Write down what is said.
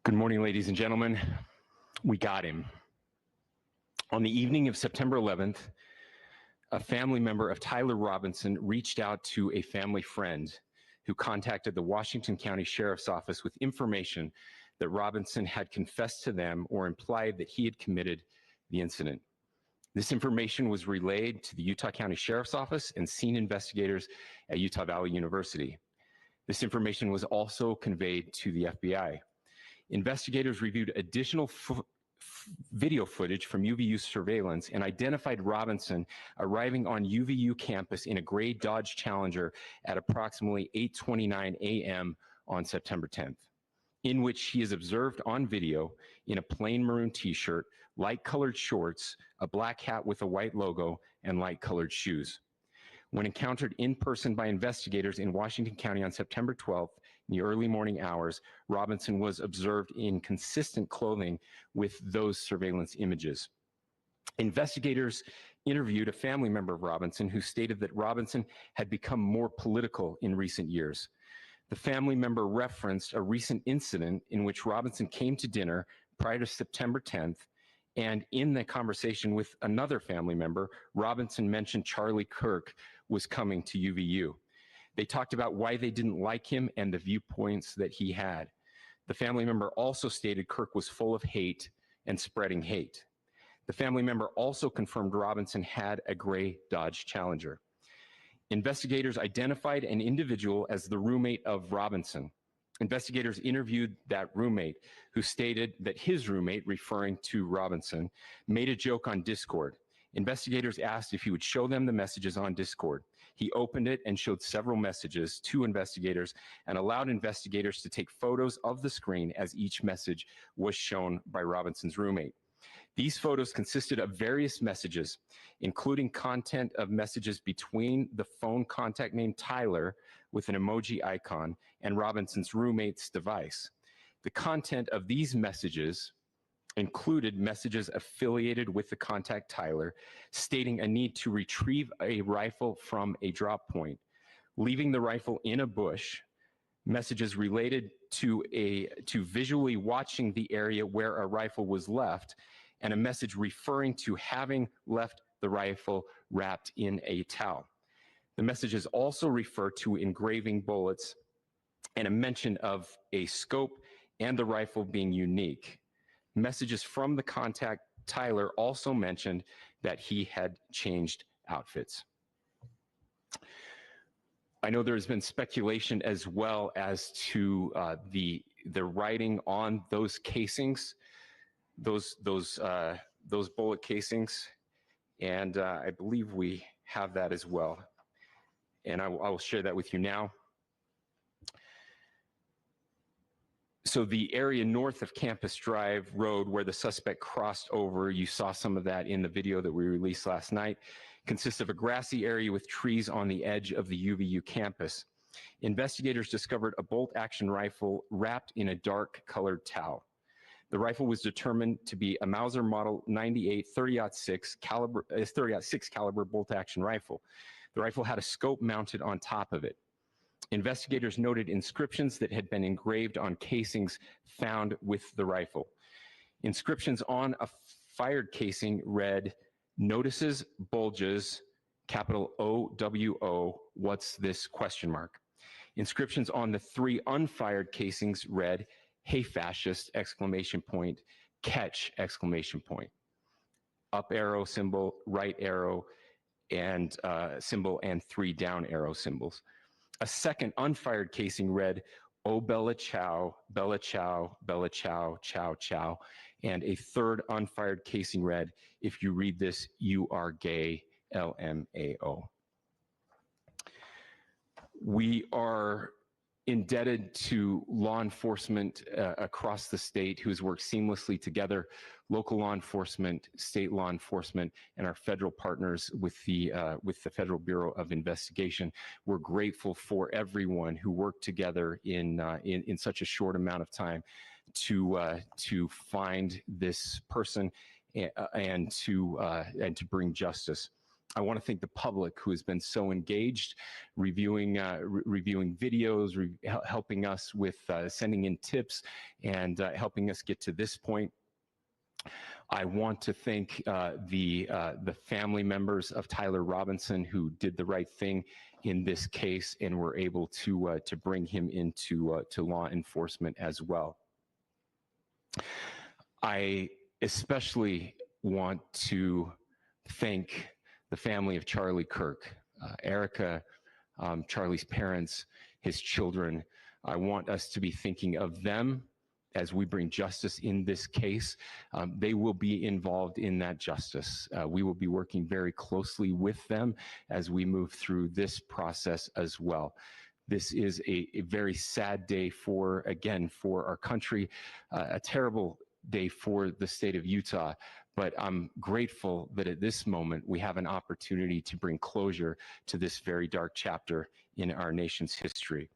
Good morning, ladies and gentlemen. We got him. On the evening of September 11th, a family member of Tyler Robinson reached out to a family friend who contacted the Washington County Sheriff's Office with information that Robinson had confessed to them or implied that he had committed the incident. This information was relayed to the Utah County Sheriff's Office and scene investigators at Utah Valley University. This information was also conveyed to the FBI. Investigators reviewed additional video footage from UVU surveillance and identified Robinson arriving on UVU campus in a gray Dodge Challenger at approximately 8:29 a.m. on September 10th, in which he is observed on video in a plain maroon t-shirt, light-colored shorts, a black hat with a white logo, and light-colored shoes. When encountered in person by investigators in Washington County on September 12th, in the early morning hours, Robinson was observed in consistent clothing with those surveillance images. Investigators interviewed a family member of Robinson who stated that Robinson had become more political in recent years. The family member referenced a recent incident in which Robinson came to dinner prior to September 10th, and in the conversation with another family member, Robinson mentioned Charlie Kirk was coming to UVU. They talked about why they didn't like him and the viewpoints that he had. The family member also stated Kirk was full of hate and spreading hate. The family member also confirmed Robinson had a gray Dodge Challenger. Investigators identified an individual as the roommate of Robinson. Investigators interviewed that roommate, who stated that his roommate, referring to Robinson, made a joke on Discord. Investigators asked if he would show them the messages on Discord. He opened it and showed several messages to investigators and allowed investigators to take photos of the screen as each message was shown by Robinson's roommate. These photos consisted of various messages, including content of messages between the phone contact named Tyler with an emoji icon and Robinson's roommate's device. The content of these messages included messages affiliated with the contact Tyler, stating a need to retrieve a rifle from a drop point, leaving the rifle in a bush, messages related to visually watching the area where a rifle was left, and a message referring to having left the rifle wrapped in a towel. The messages also refer to engraving bullets and a mention of a scope and the rifle being unique. Messages from the contact Tyler also mentioned that he had changed outfits. I know there's been speculation as well as to the writing on those casings, those bullet casings, and I believe we have that as well. And I will share that with you now. So the area north of Campus Drive Road where the suspect crossed over, you saw some of that in the video that we released last night, consists of a grassy area with trees on the edge of the UVU campus. Investigators discovered a bolt-action rifle wrapped in a dark-colored towel. The rifle was determined to be a Mauser Model 98 30-06 caliber bolt-action rifle. The rifle had a scope mounted on top of it. Investigators noted inscriptions that had been engraved on casings found with the rifle. Inscriptions on a fired casing read, "Notices, bulges, capital OWO, what's this, question mark." Inscriptions on the 3 unfired casings read, "Hey fascist, exclamation point, catch, exclamation point." Up arrow symbol, right arrow and symbol, and 3 down arrow symbols. A second unfired casing read, "Oh Bella Chow, Bella Chow, Bella Chow, Chow Chow." And a third unfired casing read, "If you read this, you are gay, LMAO." We are indebted to law enforcement across the state who's worked seamlessly together, local law enforcement, state law enforcement, and our federal partners with the Federal Bureau of Investigation. We're grateful for everyone who worked together in such a short amount of time to find this person and to bring justice. I want to thank the public who has been so engaged, reviewing videos, helping us with sending in tips, and helping us get to this point. I want to thank the family members of Tyler Robinson who did the right thing in this case and were able to bring him into to law enforcement as well. I especially want to thank the family of Charlie Kirk, Erica, Charlie's parents, his children. I want us to be thinking of them as we bring justice in this case. They will be involved in that justice. We will be working very closely with them as we move through this process as well. This is a very sad day for our country, a terrible day for the state of Utah, but I'm grateful that at this moment we have an opportunity to bring closure to this very dark chapter in our nation's history.